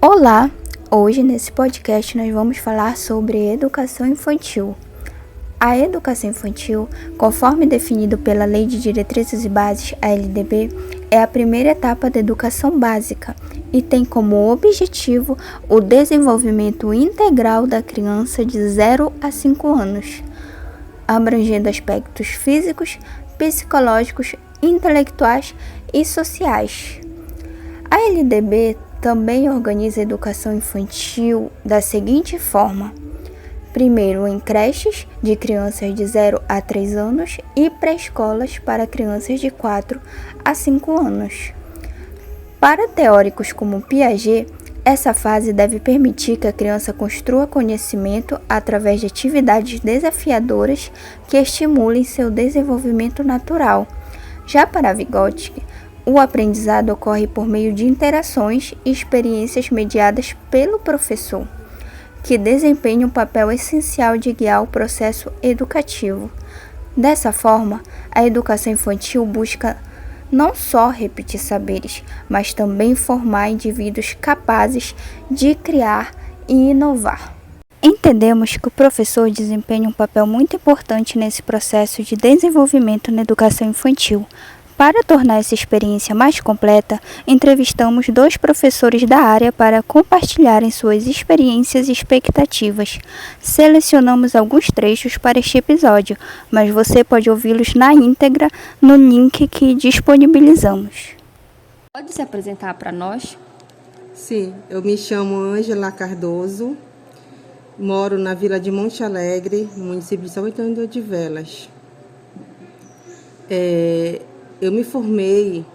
Olá! Hoje nesse podcast nós vamos falar sobre educação infantil. A educação infantil, conforme definido pela Lei de Diretrizes e Bases, a LDB, é a primeira etapa da educação básica e tem como objetivo o desenvolvimento integral da criança de 0 a 5 anos, abrangendo aspectos físicos, psicológicos, intelectuais e sociais. A LDB também organiza a educação infantil da seguinte forma: primeiro, em creches de crianças de 0 a 3 anos e pré-escolas para crianças de 4 a 5 anos. Para teóricos como Piaget, essa fase deve permitir que a criança construa conhecimento através de atividades desafiadoras que estimulem seu desenvolvimento natural. Já para Vygotsky, o aprendizado ocorre por meio de interações e experiências mediadas pelo professor, que desempenha um papel essencial de guiar o processo educativo. Dessa forma, a educação infantil busca não só repetir saberes, mas também formar indivíduos capazes de criar e inovar. Entendemos que o professor desempenha um papel muito importante nesse processo de desenvolvimento na educação infantil. Para tornar essa experiência mais completa, entrevistamos 2 professores da área para compartilharem suas experiências e expectativas. Selecionamos alguns trechos para este episódio, mas você pode ouvi-los na íntegra no link que disponibilizamos. Pode se apresentar para nós? Sim, eu me chamo Ângela Cardoso, moro na Vila de Monte Alegre, no município de São Antônio de Velas. Eu me formei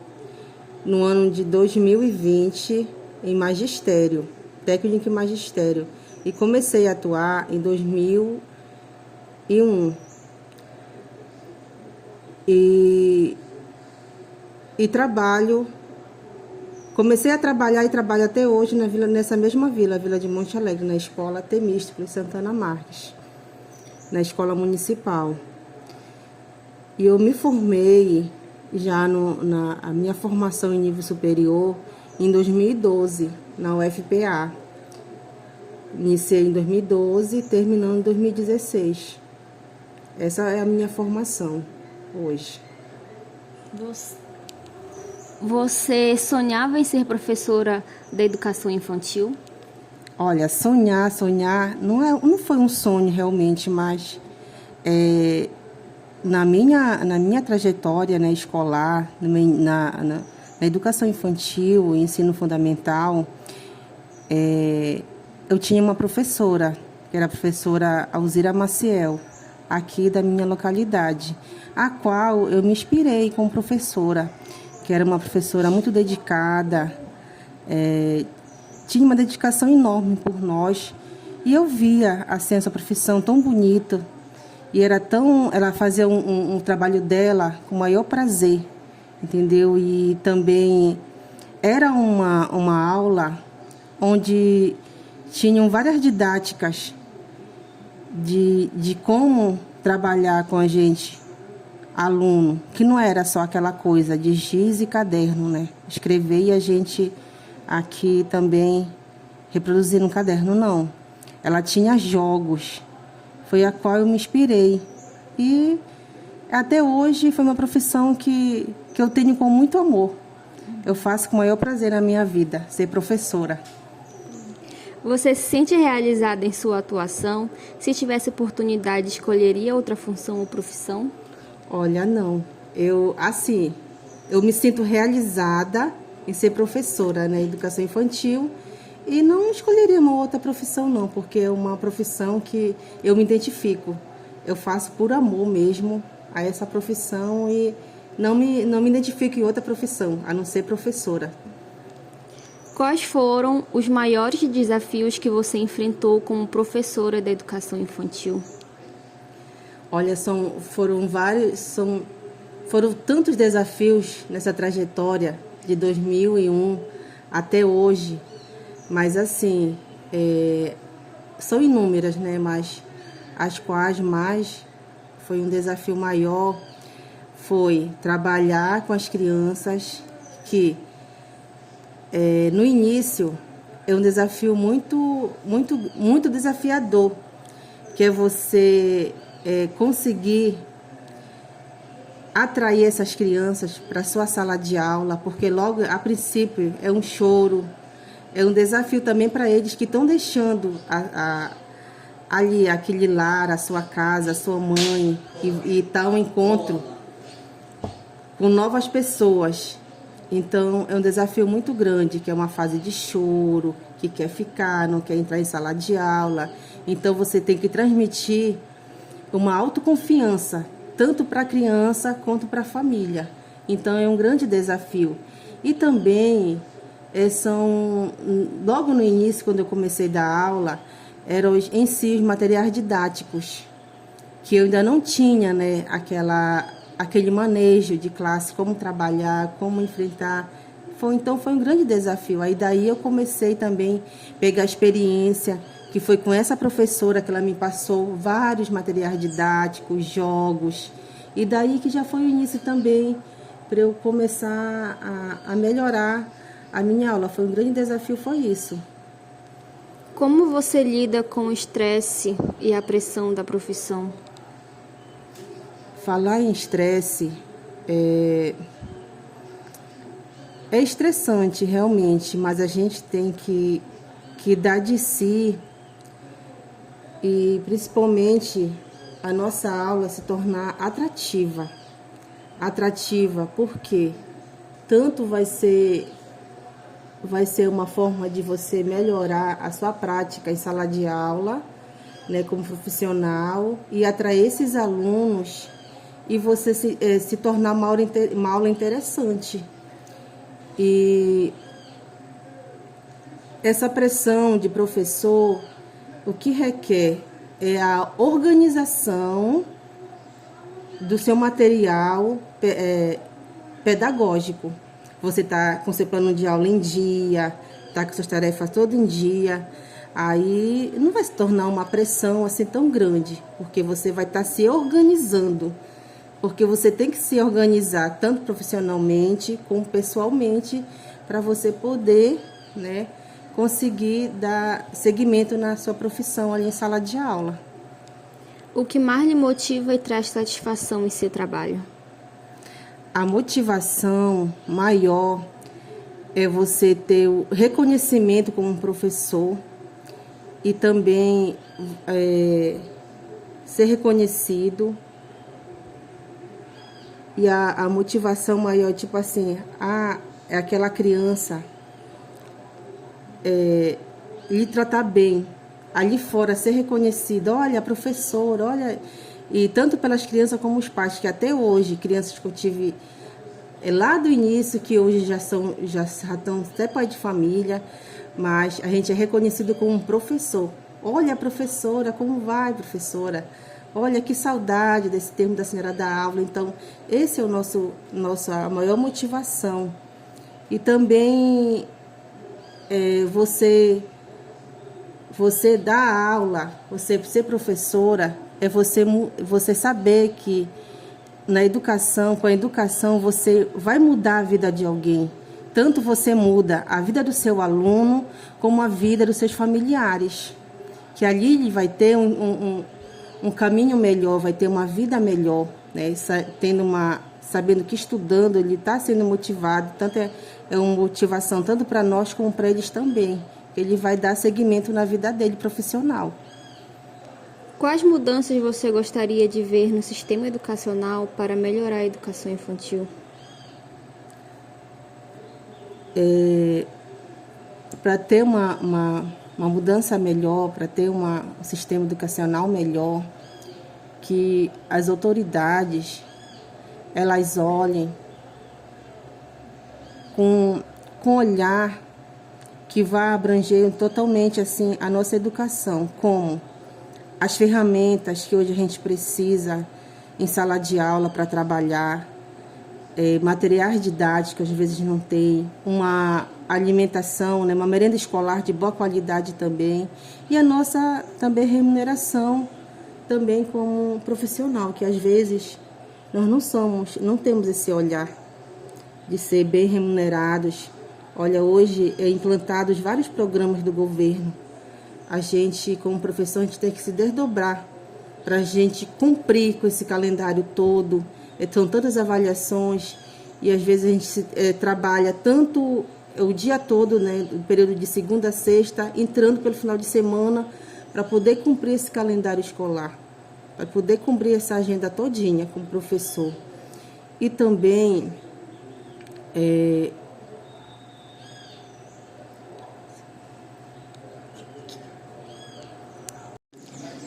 no ano de 2020 em magistério, técnico em magistério, e comecei a atuar em 2001. E comecei a trabalhar e trabalho até hoje nessa mesma vila, Vila de Monte Alegre, na escola Temístocles Santana Marques, na escola municipal. E eu me formei já a minha formação em nível superior em 2012, na UFPA. Iniciei em 2012 e terminando em 2016. Essa é a minha formação hoje. Você sonhava em ser professora da educação infantil? Olha, sonhar não foi um sonho realmente, mas na minha trajetória, né, escolar, na educação infantil, ensino fundamental, eu tinha uma professora, que era a professora Alzira Maciel, aqui da minha localidade, a qual eu me inspirei como professora, que era uma professora muito dedicada, tinha uma dedicação enorme por nós, e eu via assim, essa profissão tão bonita. E ela fazia um trabalho dela com o maior prazer, entendeu? E também era uma aula onde tinham várias didáticas de como trabalhar com a gente, aluno, que não era só aquela coisa de giz e caderno, né? Escrever e a gente aqui também reproduzir no caderno, não. Ela tinha jogos. Foi a qual eu me inspirei. E até hoje foi uma profissão que eu tenho com muito amor. Eu faço com o maior prazer na minha vida, ser professora. Você se sente realizada em sua atuação? Se tivesse oportunidade, escolheria outra função ou profissão? Olha, não. Eu me sinto realizada em ser professora na educação infantil. E não escolheria uma outra profissão, não, porque é uma profissão que eu me identifico. Eu faço por amor mesmo a essa profissão e não me identifico em outra profissão, a não ser professora. Quais foram os maiores desafios que você enfrentou como professora da educação infantil? Olha, foram tantos desafios nessa trajetória de 2001 até hoje. Mas, assim, são inúmeras, né? Mas as quais mais foi um desafio maior, foi trabalhar com as crianças que, no início, é um desafio muito desafiador, que é você conseguir atrair essas crianças para sua sala de aula, porque logo a princípio é um choro, é um desafio também para eles que estão deixando ali aquele lar, a sua casa, a sua mãe, e tá um encontro com novas pessoas. Então é um desafio muito grande, que é uma fase de choro, que quer ficar, não quer entrar em sala de aula. Então você tem que transmitir uma autoconfiança, tanto para a criança quanto para a família. Então é um grande desafio. E também logo no início, quando eu comecei a dar aula, eram em si os materiais didáticos, que eu ainda não tinha, né, aquele manejo de classe, como trabalhar, como enfrentar. Então foi um grande desafio. Aí daí eu comecei também a pegar a experiência, que foi com essa professora que ela me passou vários materiais didáticos, jogos. E daí que já foi o início também para eu começar a melhorar a minha aula. Foi um grande desafio, foi isso. Como você lida com o estresse e a pressão da profissão? Falar em estresse é estressante realmente, mas a gente tem que dar de si, e principalmente a nossa aula se tornar atrativa. Atrativa porque tanto vai ser uma forma de você melhorar a sua prática em sala de aula, né, como profissional, e atrair esses alunos, e você se tornar uma aula interessante. E essa pressão de professor, o que requer é a organização do seu material pedagógico. Você está com seu plano de aula em dia, está com suas tarefas todo em dia, aí não vai se tornar uma pressão assim tão grande, porque você vai estar se organizando. Porque você tem que se organizar tanto profissionalmente como pessoalmente para você poder, né, conseguir dar seguimento na sua profissão ali em sala de aula. O que mais lhe motiva e traz satisfação em seu trabalho? A motivação maior é você ter o reconhecimento como professor e também ser reconhecido. E a motivação maior, tipo assim, é aquela criança lhe tratar bem, ali fora ser reconhecida, olha, a professora, olha, e tanto pelas crianças como os pais, que até hoje, crianças que eu tive lá do início, que hoje já estão até pai de família, mas a gente é reconhecido como um professor. Olha, professora, como vai, professora? Olha, que saudade desse termo da senhora da aula. Então, esse é a maior motivação. E também você dar aula, você ser professora, é você saber que na educação, com a educação, você vai mudar a vida de alguém. Tanto você muda a vida do seu aluno, como a vida dos seus familiares. Que ali ele vai ter um caminho melhor, vai ter uma vida melhor, né? Sabendo que estudando ele está sendo motivado, tanto é uma motivação tanto para nós como para eles também. Ele vai dar seguimento na vida dele profissional. Quais mudanças você gostaria de ver no sistema educacional para melhorar a educação infantil? Para ter uma mudança melhor, para ter um sistema educacional melhor, que as autoridades elas olhem com olhar que vai abranger totalmente assim a nossa educação, como as ferramentas que hoje a gente precisa em sala de aula para trabalhar, materiais didáticos às vezes não tem, uma alimentação, né, uma merenda escolar de boa qualidade também, e a nossa também remuneração também como profissional, que às vezes nós não temos esse olhar de ser bem remunerados. Olha, hoje é implantados vários programas do governo. A gente, como professor, a gente tem que se desdobrar para a gente cumprir com esse calendário todo. São tantas avaliações e às vezes a gente trabalha tanto o dia todo, né, o período de segunda a sexta, entrando pelo final de semana para poder cumprir esse calendário escolar, para poder cumprir essa agenda todinha como professor. E também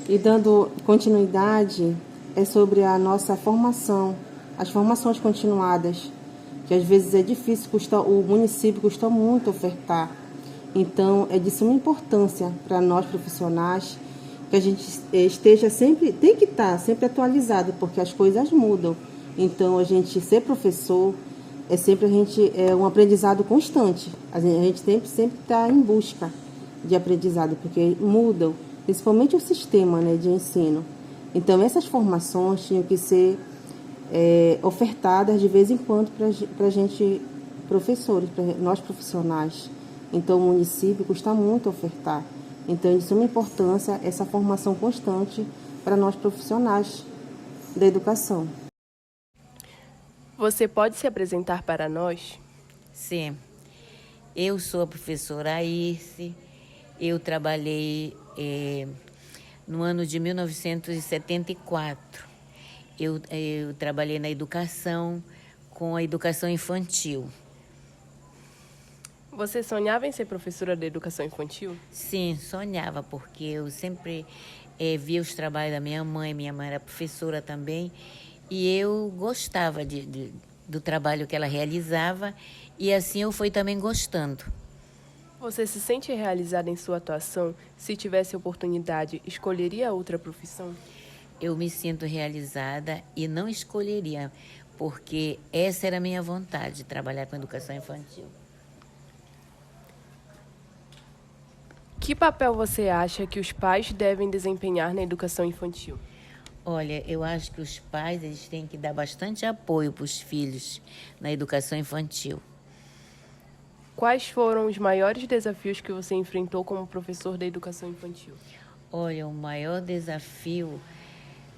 E dando continuidade, é sobre a nossa formação, as formações continuadas, que às vezes é difícil, o município custa muito ofertar. Então, é de suma importância para nós profissionais que a gente esteja sempre, tem que estar sempre atualizado, porque as coisas mudam. Então, a gente ser professor é um aprendizado constante. A gente sempre está em busca de aprendizado, porque mudam, principalmente o sistema, né, de ensino. Então, essas formações tinham que ser ofertadas de vez em quando para a gente, professores, para nós profissionais. Então, o município custa muito ofertar. Então, é de suma importância essa formação constante para nós profissionais da educação. Você pode se apresentar para nós? Sim, eu sou a professora Airce. Eu trabalhei no ano de 1974. Eu trabalhei na educação, com a educação infantil. Você sonhava em ser professora de educação infantil? Sim, sonhava, porque eu sempre via os trabalhos da minha mãe era professora também, e eu gostava do trabalho que ela realizava, e assim eu fui também gostando. Você se sente realizada em sua atuação? Se tivesse oportunidade, escolheria outra profissão? Eu me sinto realizada e não escolheria, porque essa era a minha vontade, trabalhar com educação infantil. Que papel você acha que os pais devem desempenhar na educação infantil? Olha, eu acho que os pais eles têm que dar bastante apoio para os filhos na educação infantil. Quais foram os maiores desafios que você enfrentou como professor da educação infantil? Olha, o maior desafio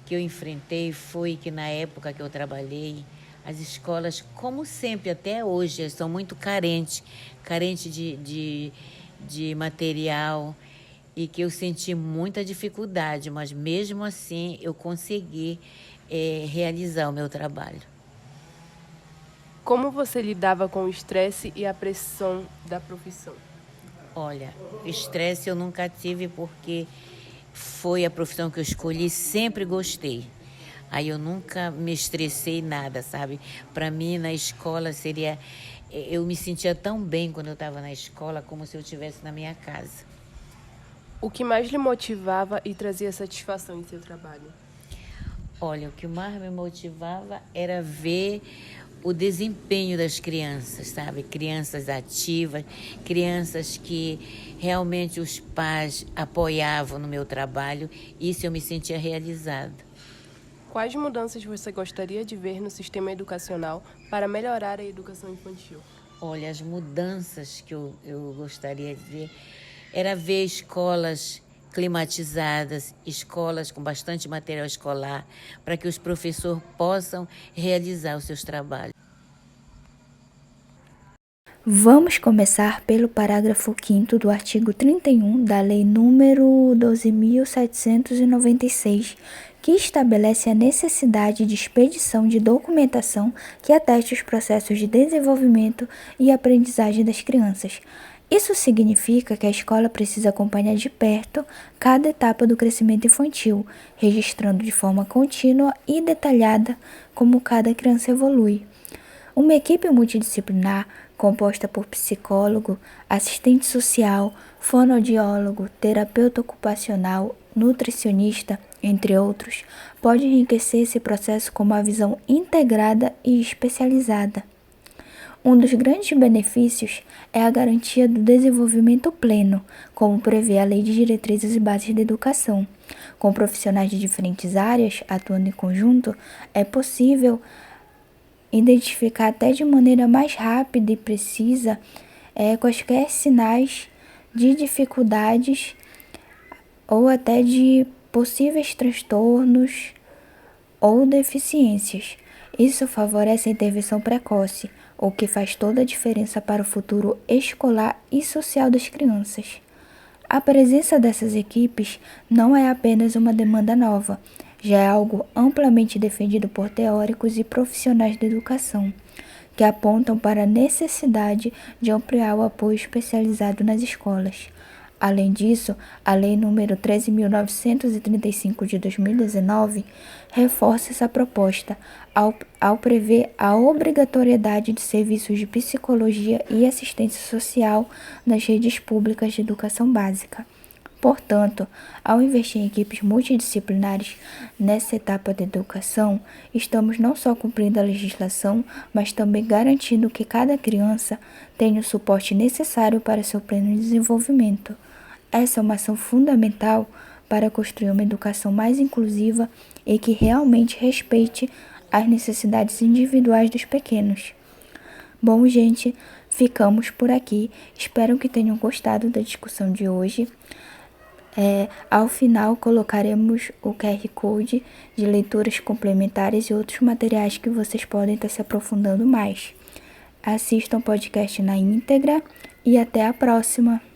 que eu enfrentei foi que na época que eu trabalhei, as escolas, como sempre até hoje, são muito carentes de material, e que eu senti muita dificuldade, mas mesmo assim eu consegui realizar o meu trabalho. Como você lidava com o estresse e a pressão da profissão? Olha, estresse eu nunca tive, porque foi a profissão que eu escolhi, sempre gostei. Aí eu nunca me estressei nada, sabe? Para mim, na escola eu me sentia tão bem quando eu estava na escola, como se eu estivesse na minha casa. O que mais lhe motivava e trazia satisfação em seu trabalho? Olha, o que mais me motivava era ver o desempenho das crianças, sabe? Crianças ativas, crianças que realmente os pais apoiavam no meu trabalho. Isso eu me sentia realizada. Quais mudanças você gostaria de ver no sistema educacional para melhorar a educação infantil? Olha, as mudanças que eu gostaria de ver era ver escolas climatizadas, escolas com bastante material escolar, para que os professores possam realizar os seus trabalhos. Vamos começar pelo parágrafo 5º do artigo 31 da Lei nº 12.796, que estabelece a necessidade de expedição de documentação que ateste os processos de desenvolvimento e aprendizagem das crianças. Isso significa que a escola precisa acompanhar de perto cada etapa do crescimento infantil, registrando de forma contínua e detalhada como cada criança evolui. Uma equipe multidisciplinar, composta por psicólogo, assistente social, fonoaudiólogo, terapeuta ocupacional, nutricionista, entre outros, pode enriquecer esse processo com uma visão integrada e especializada. Um dos grandes benefícios é a garantia do desenvolvimento pleno, como prevê a Lei de Diretrizes e Bases da Educação. Com profissionais de diferentes áreas atuando em conjunto, é possível identificar até de maneira mais rápida e precisa quaisquer sinais de dificuldades ou até de possíveis transtornos ou deficiências. Isso favorece a intervenção precoce, o que faz toda a diferença para o futuro escolar e social das crianças. A presença dessas equipes não é apenas uma demanda nova, já é algo amplamente defendido por teóricos e profissionais da educação, que apontam para a necessidade de ampliar o apoio especializado nas escolas. Além disso, a Lei nº 13.935 de 2019 reforça essa proposta ao prever a obrigatoriedade de serviços de psicologia e assistência social nas redes públicas de educação básica. Portanto, ao investir em equipes multidisciplinares nessa etapa da educação, estamos não só cumprindo a legislação, mas também garantindo que cada criança tenha o suporte necessário para seu pleno desenvolvimento. Essa é uma ação fundamental para construir uma educação mais inclusiva e que realmente respeite as necessidades individuais dos pequenos. Bom, gente, ficamos por aqui. Espero que tenham gostado da discussão de hoje. Ao final, colocaremos o QR Code de leituras complementares e outros materiais que vocês podem estar se aprofundando mais. Assistam o podcast na íntegra e até a próxima!